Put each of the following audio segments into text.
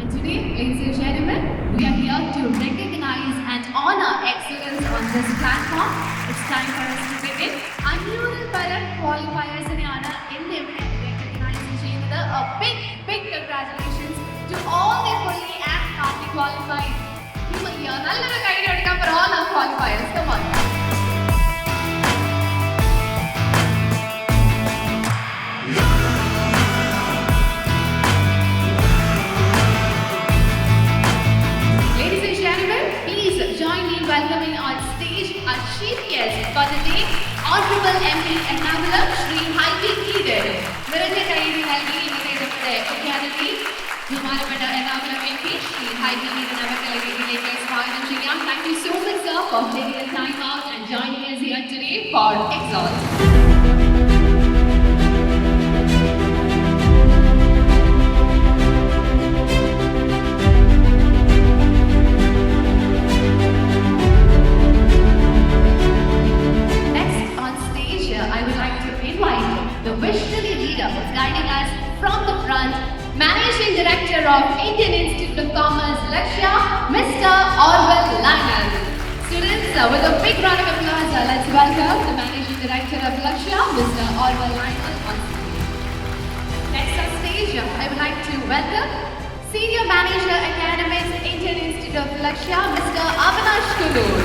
And today, ladies and gentlemen, we are here to recognize and honor excellence on this platform. It's time for us to begin. അഞ്ഞൂറിൽ പരം qualifiers-നെയാണ് ഇന്ന് ഇവിടെ recognize ചെയ്യുന്നത്. A big congratulations to all the fully and partly qualified. നല്ലൊരു കൈയ്യടി കൊടുക്കാം for all our qualifiers. Come on. Welcoming on stage our chief guest for the day, Honorable MP Embark Shri Heidi Keeder. നിറഞ്ഞ കൈയ്യടി നൽകി ഇന്നത്തെ Academy ബഹുമാനപ്പെട്ട Ernakulam MP Shri Heidi Keeder അവരുടെ വേദിയിലേക്ക് സ്വാഗതം ചെയ്യാം. Thank you so much sir for taking the time out and joining us here today for EXALT. Guiding us from the front, Managing Director of Indian Institute of Commerce, Lakshya, Mr. Orwell Lionel. Students, with a big round of applause, let's welcome the Managing Director of Lakshya, Mr. Orwell Lionel on stage. Next on stage, I would like to welcome Senior Manager Academics, Indian Institute of Lakshya, Mr. Avinash Kulur.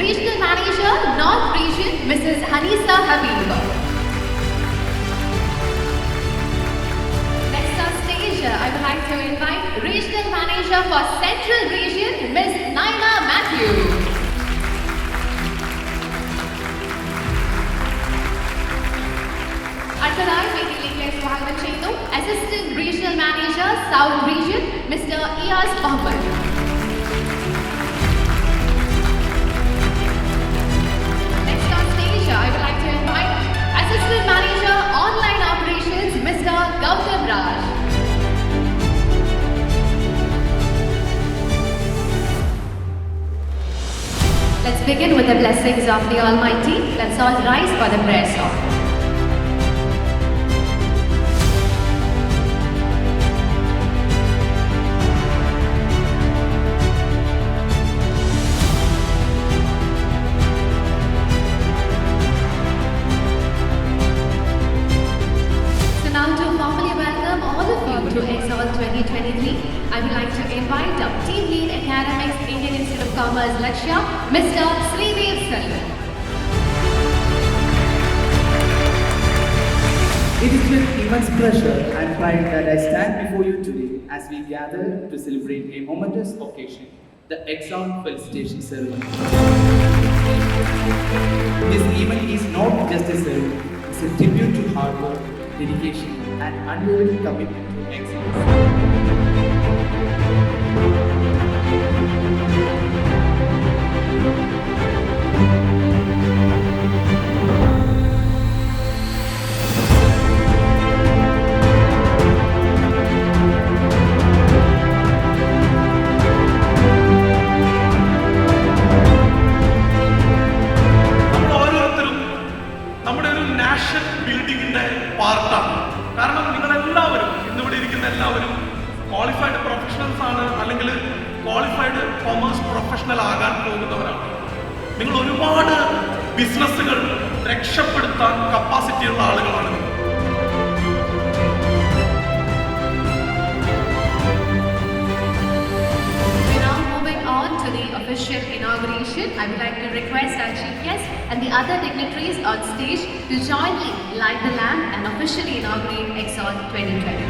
Regional Manager, North Region, Mrs. Hanisa Habib. Next on stage, I would like to invite Regional Manager for Central Region, Ms. Naina Matthew. Assistant Regional Manager, South Region, Mr. Iyas Mohammed. I would like to invite Assistant Manager Online Operations, Mr. Gautam Raj. Let's begin with the blessings of the Almighty. Let's all rise for the prayer song. To EXALT 2023, I would like to invite our Team Lead Academics, Indian Institute of Commerce, Lakshya, Mr. Sridev Salman. It is with immense pleasure and pride that I stand before you today as we gather to celebrate a momentous occasion, the EXALT Felicitation ceremony. This event is not just a ceremony, it's a tribute to hard work, dedication, and unwavering commitment to excellence. നമ്മുടെ ഒരു nation ബിൽഡിങ്ങിന്റെ പാർട്ടാണ്. കാരണം നിങ്ങളെല്ലാവരും ഇന്നിവിടെ ഇരിക്കുന്ന എല്ലാവരും qualified professionals ആണ്, അല്ലെങ്കിൽ ക്വാളിഫൈഡ് കൊമേഴ്സ് പ്രൊഫഷണൽ ആകാൻ പോകുന്നവരാണ്. നിങ്ങൾ ഒരുപാട് ബിസിനസ്സുകൾ രക്ഷപ്പെടുത്താൻ കപ്പാസിറ്റിയുള്ള ആളുകളാണ് നിങ്ങൾ. To the official inauguration, I would like to request our chief guest and the other dignitaries on stage to jointly light the lamp and officially inaugurate EXALT 2020.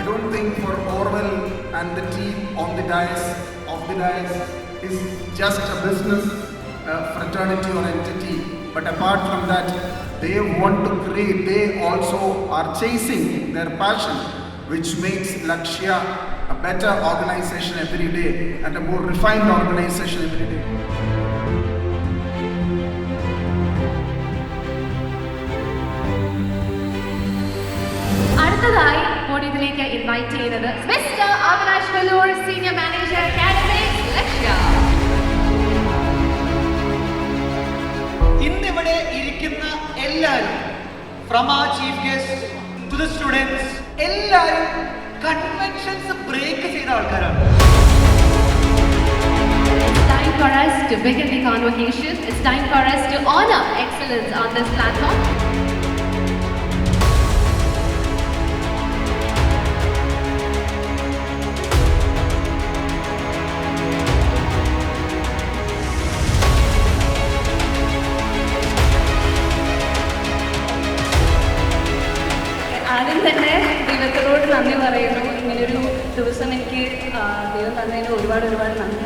I don't think for Orwell and the team on the dais is just a business fraternity or entity, but apart from that, they want to create, they also are chasing their passion, which makes Lakshya a better organization every day and a more refined organization every day. വേദിയിലേക്ക് invite ചെയ്യുന്നത് mister Avinash Vellore, senior manager academic Lakshya. ഇന്നിവിടെ ഇരിക്കുന്ന എല്ലാവരും, from the chief guest to the students, എല്ലാവരും conventions break ചെയ്ത ആൾക്കാരാണ്. It's time for us to begin the convocation. It's time for us to honor excellence on this platform. ആദ്യം തന്നെ ദൈവത്തിനോട് നന്ദി പറയുന്നു. ഇങ്ങനൊരു ദിവസം എനിക്ക് ദൈവം തന്നതിന് ഒരുപാട് നന്ദി.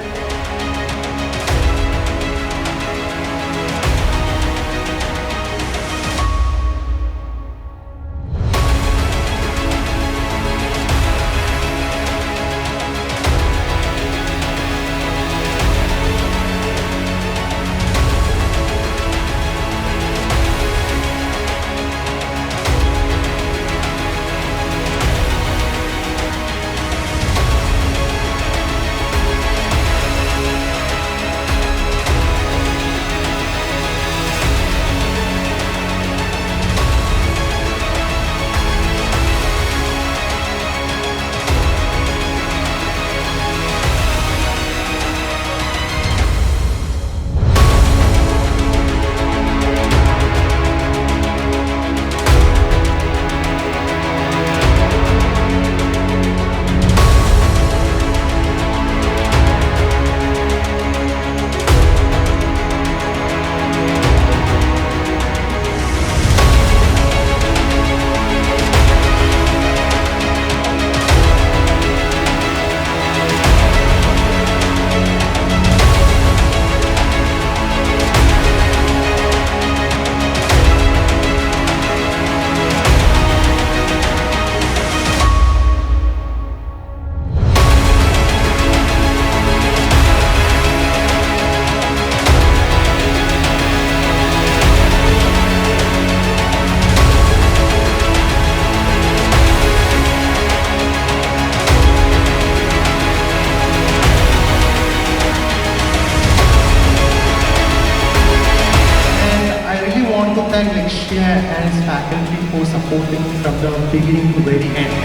thank Lakshya and his faculty for supporting from the beginning to very end.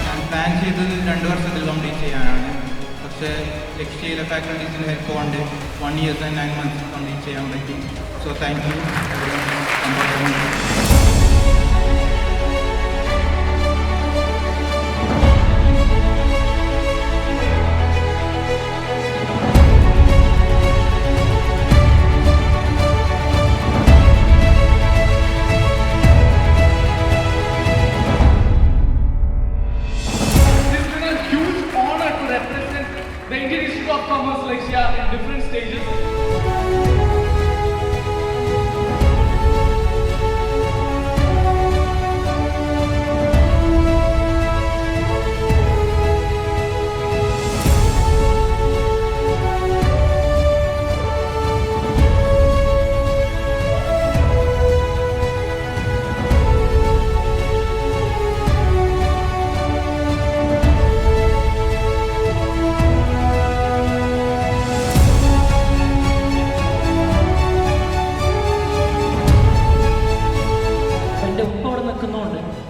ഞാൻ പ്ലാൻ ചെയ്തത് 2 വർഷത്തിൽ കംപ്ലീറ്റ് ചെയ്യാനാണ്. പക്ഷേ ലക്ഷ്യയിലെ ഫാക്കൽറ്റീസിൻ്റെ ഹെൽപ്പ് കൊണ്ട് 1 year and 9 months കംപ്ലീറ്റ് ചെയ്യാൻ പറ്റി. So thank you. The Indian Institute of Commerce Lakshya in different stages.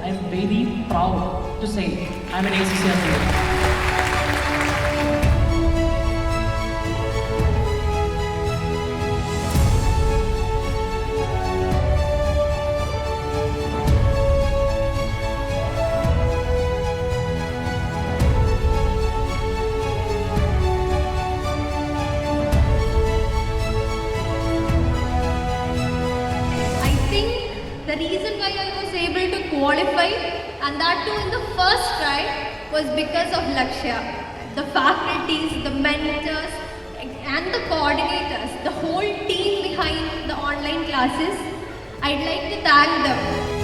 I am very proud to say I am an ACCA student. The reason why I was able to qualify, and that too in the first try, was because of Lakshya. The faculties, the mentors, and the coordinators, the whole team behind the online classes, I'd like to thank them.